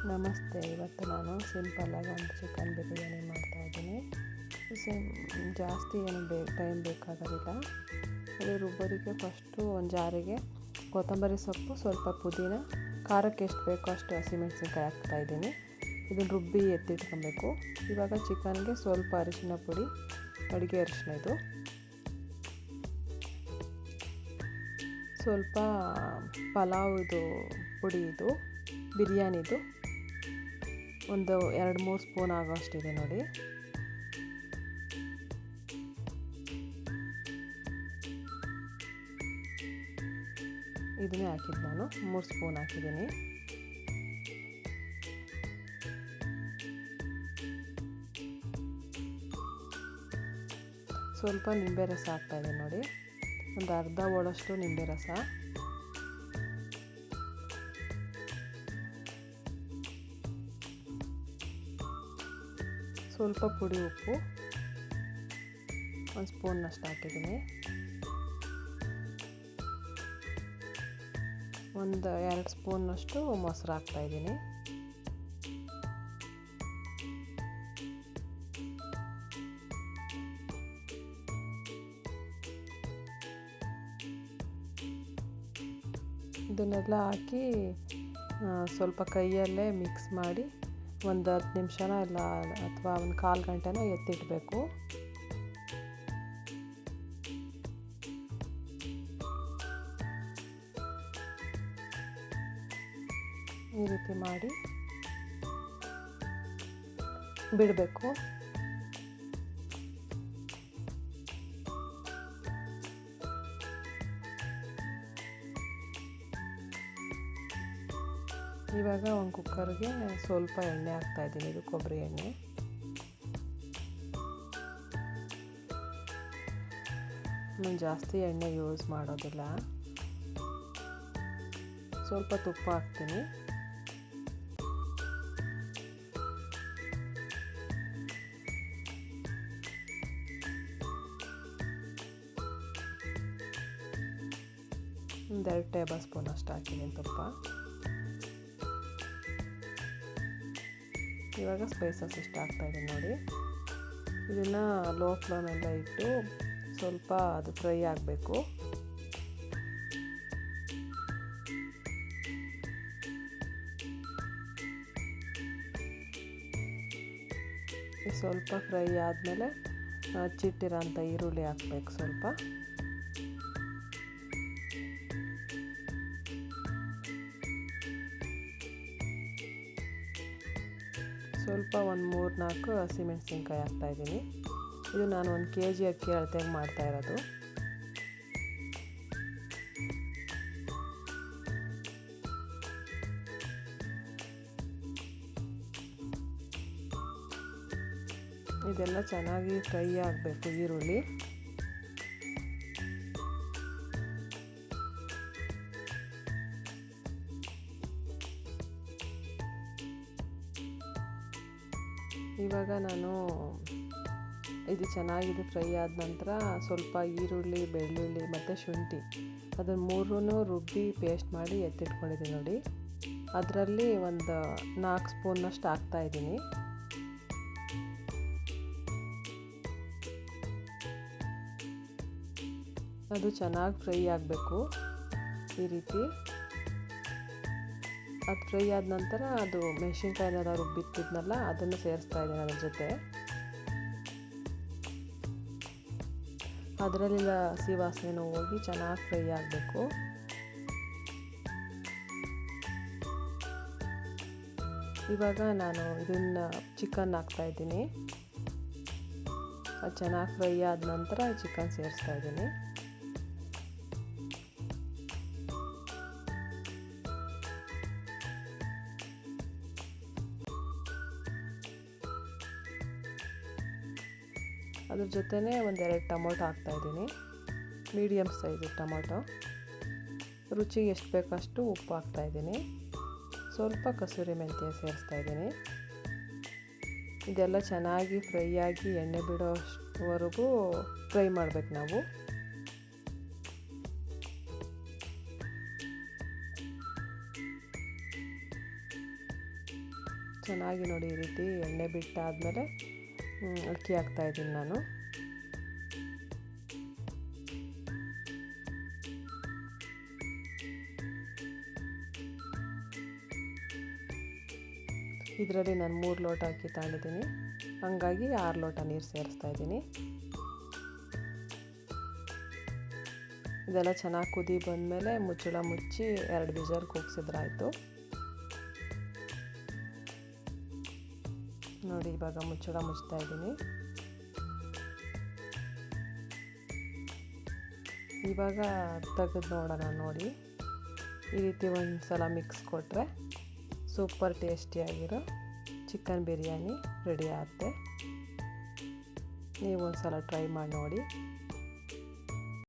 ನಮಸ್ತೆ. ಇವತ್ತು ನಾನು ಸಿಂಪಲ್ಲಾಗಿ ಒಂದು ಚಿಕನ್ ಬಿರಿಯಾನಿ ಮಾಡ್ತಾಯಿದ್ದೀನಿ. ಜಾಸ್ತಿ ಏನು ಟೈಮ್ ಬೇಕಾಗೋದಿಲ್ಲ. ಅದು ರುಬ್ಬೋದಕ್ಕೆ ಫಸ್ಟು ಒಂದು ಜಾರಿಗೆ ಕೊತ್ತಂಬರಿ ಸೊಪ್ಪು, ಸ್ವಲ್ಪ ಪುದೀನ, ಖಾರಕ್ಕೆ ಎಷ್ಟು ಬೇಕೋ ಅಷ್ಟು ಹಸಿಮೆಣಸಿನ್ಕಾಯಿ ಹಾಕ್ತಾಯಿದ್ದೀನಿ. ಇದನ್ನು ರುಬ್ಬಿ ಎತ್ತಿಟ್ಕೊಬೇಕು. ಇವಾಗ ಚಿಕನ್ಗೆ ಸ್ವಲ್ಪ ಅರಿಶಿನ ಪುಡಿ, ಅಡುಗೆ ಅರಿಶಿನ ಇದು, ಸ್ವಲ್ಪ ಪಲಾವ್ ಇದು ಪುಡಿ, ಇದು ಬಿರಿಯಾನಿದು ಒಂದು 2-3 ಸ್ಪೂನ್ ಆಗೋಷ್ಟಿದೆ ನೋಡಿ. ಇದನ್ನೇ ಹಾಕಿದ್ದು ನಾನು 3 ಸ್ಪೂನ್ ಹಾಕಿದ್ದೀನಿ. ಸ್ವಲ್ಪ ನಿಂಬೆ ರಸ ಹಾಕ್ತಾಯಿದ್ದೀನಿ ನೋಡಿ, ಒಂದು ಅರ್ಧ ಹೋಳಷ್ಟು ನಿಂಬೆ ರಸ. ಸ್ವಲ್ಪ ಪುಡಿ ಉಪ್ಪು, 1 ಸ್ಪೂನ್ನಷ್ಟು ಹಾಕಿದ್ದೀನಿ. ಒಂದು 2 ಸ್ಪೂನ್ನಷ್ಟು ಮೊಸರು ಹಾಕ್ತಾಯಿದ್ದೀನಿ. ಇದನ್ನೆಲ್ಲ ಹಾಕಿ ಸ್ವಲ್ಪ ಕೈಯಲ್ಲೇ ಮಿಕ್ಸ್ ಮಾಡಿ ಒಂದು 10 ನಿಮಿಷನ ಇಲ್ಲ ಅಥವಾ ಒಂದು 1/4 ಗಂಟೆನ ಎತ್ತಿಡಬೇಕು. ಈ ರೀತಿ ಮಾಡಿ ಬಿಡಬೇಕು. ಇವಾಗ ಒಂದು ಕುಕ್ಕರ್ಗೆ ಸ್ವಲ್ಪ ಎಣ್ಣೆ ಹಾಕ್ತಾಯಿದ್ದೀನಿ. ಇದು ಕೊಬ್ಬರಿ ಎಣ್ಣೆ. ನಾನು ಜಾಸ್ತಿ ಎಣ್ಣೆ ಯೂಸ್ ಮಾಡೋದಿಲ್ಲ. ಸ್ವಲ್ಪ ತುಪ್ಪ ಹಾಕ್ತೀನಿ. ಒಂದು 2 ಟೇಬಲ್ ಸ್ಪೂನ್ ಅಷ್ಟು ಹಾಕಿದ್ದೀನಿ ತುಪ್ಪ. ಇವಾಗ ಸ್ಪೈಸಸ್ ಇಷ್ಟ ಹಾಕ್ತಾಯಿದ್ದೀನಿ ನೋಡಿ. ಇದನ್ನು ಲೋ ಫ್ಲೇಮೆಲ್ಲ ಇಟ್ಟು ಸ್ವಲ್ಪ ಅದು ಫ್ರೈ ಆಗಬೇಕು. ಸ್ವಲ್ಪ ಫ್ರೈ ಆದಮೇಲೆ ಹಚ್ಚಿಟ್ಟಿರೋಂಥ ಈರುಳ್ಳಿ ಹಾಕ್ಬೇಕು. ಸ್ವಲ್ಪ ಒಂದು 3-4 ಹಸಿಮೆಣಸಿನ್ಕಾಯಿ ಹಾಕ್ತಾಯಿದ್ದೀನಿ. ಇದು ನಾನು 1 kg ಅಕ್ಕಿ ಅಳತೆಗೆ ಮಾಡ್ತಾಯಿರೋದು. ಇದೆಲ್ಲ ಚೆನ್ನಾಗಿ ಫ್ರೈ ಆಗಬೇಕು ಈರುಳ್ಳಿ. ಇವಾಗ ನಾನು ಇದು ಚೆನ್ನಾಗಿದೆ ಫ್ರೈ ಆದ ನಂತರ ಸ್ವಲ್ಪ ಈರುಳ್ಳಿ, ಬೆಳ್ಳುಳ್ಳಿ ಮತ್ತು ಶುಂಠಿ ಅದನ್ನು 3 ರುಬ್ಬಿ ಪೇಸ್ಟ್ ಮಾಡಿ ಎತ್ತಿಟ್ಕೊಂಡಿದ್ದೀನಿ ನೋಡಿ. ಅದರಲ್ಲಿ ಒಂದು 4 ಸ್ಪೂನ್ನಷ್ಟು ಹಾಕ್ತಾಯಿದ್ದೀನಿ. ಅದು ಚೆನ್ನಾಗಿ ಫ್ರೈ ಆಗಬೇಕು ಈ ರೀತಿ. ಅದು ಫ್ರೈ ಆದ ನಂತರ ಅದು ಮೆಣಸಿನ್ಕಾಯಿನೆಲ್ಲ ರುಬ್ಬಿಟ್ಟಿದ್ನಲ್ಲ ಅದನ್ನು ಸೇರಿಸ್ತಾ ಇದ್ದೀನಿ ಅದ್ರ ಜೊತೆ. ಅದರಲ್ಲಿಲ್ಲ ಹಸಿ ವಾಸನೆನೂ ಹೋಗಿ ಚೆನ್ನಾಗಿ ಫ್ರೈ ಆಗಬೇಕು. ಇವಾಗ ನಾನು ಇದನ್ನು ಚಿಕನ್ ಹಾಕ್ತಾಯಿದ್ದೀನಿ. ಅದು ಚೆನ್ನಾಗಿ ಫ್ರೈ ಆದ ನಂತರ ಚಿಕನ್ ಸೇರಿಸ್ತಾ ಇದ್ದೀನಿ. ಅದ್ರ ಜೊತೆನೇ 1-2 ಟೊಮೊಟೊ ಹಾಕ್ತಾಯಿದ್ದೀನಿ. Medium size tomato. ರುಚಿಗೆ ಎಷ್ಟು ಬೇಕಷ್ಟು ಉಪ್ಪು ಹಾಕ್ತಾಯಿದ್ದೀನಿ. ಸ್ವಲ್ಪ ಕಸೂರಿ ಮೆಂತ್ಯ ಸೇರಿಸ್ತಾಯಿದ್ದೀನಿ. ಇದೆಲ್ಲ ಚೆನ್ನಾಗಿ ಫ್ರೈ ಆಗಿ ಎಣ್ಣೆ ಬಿಡೋವರೆಗೂ ಫ್ರೈ ಮಾಡಬೇಕು ನಾವು. ಚೆನ್ನಾಗಿ ನೋಡಿ ಈ ರೀತಿ ಎಣ್ಣೆ ಬಿಟ್ಟಾದಮೇಲೆ ಅಕ್ಕಿ ಹಾಕ್ತಾಯಿದ್ದೀನಿ ನಾನು. ಇದರಲ್ಲಿ ನಾನು 3 ಲೋಟ ಅಕ್ಕಿ ತಗೊಂಡಿದ್ದೀನಿ, ಹಾಗಾಗಿ 6 ಲೋಟ ನೀರು ಸೇರಿಸ್ತಾ ಇದ್ದೀನಿ. ಇದೆಲ್ಲ ಚೆನ್ನಾಗಿ ಕುದಿ ಬಂದಮೇಲೆ ಮುಚ್ಚಳ ಮುಚ್ಚಿ 2 ವಿಷಲ್ ಕೂಗಿಸಿದ್ರಾಯ್ತು. ನೋಡಿ ಇವಾಗ ಮುಚ್ಚಳ ಮುಚ್ತಾ ಇದ್ದೀನಿ. ಇವಾಗ ತೆಗೆದು ನೋಡೋಣ. ನೋಡಿ ಈ ರೀತಿ ಒಂದು ಸಲ ಮಿಕ್ಸ್ ಕೊಟ್ಟರೆ ಸೂಪರ್ ಟೇಸ್ಟಿಯಾಗಿರೋ ಚಿಕನ್ ಬಿರಿಯಾನಿ ರೆಡಿ ಆಗುತ್ತೆ. ನೀವು ಒಂದು ಸಲ ಟ್ರೈ ಮಾಡಿ ನೋಡಿ.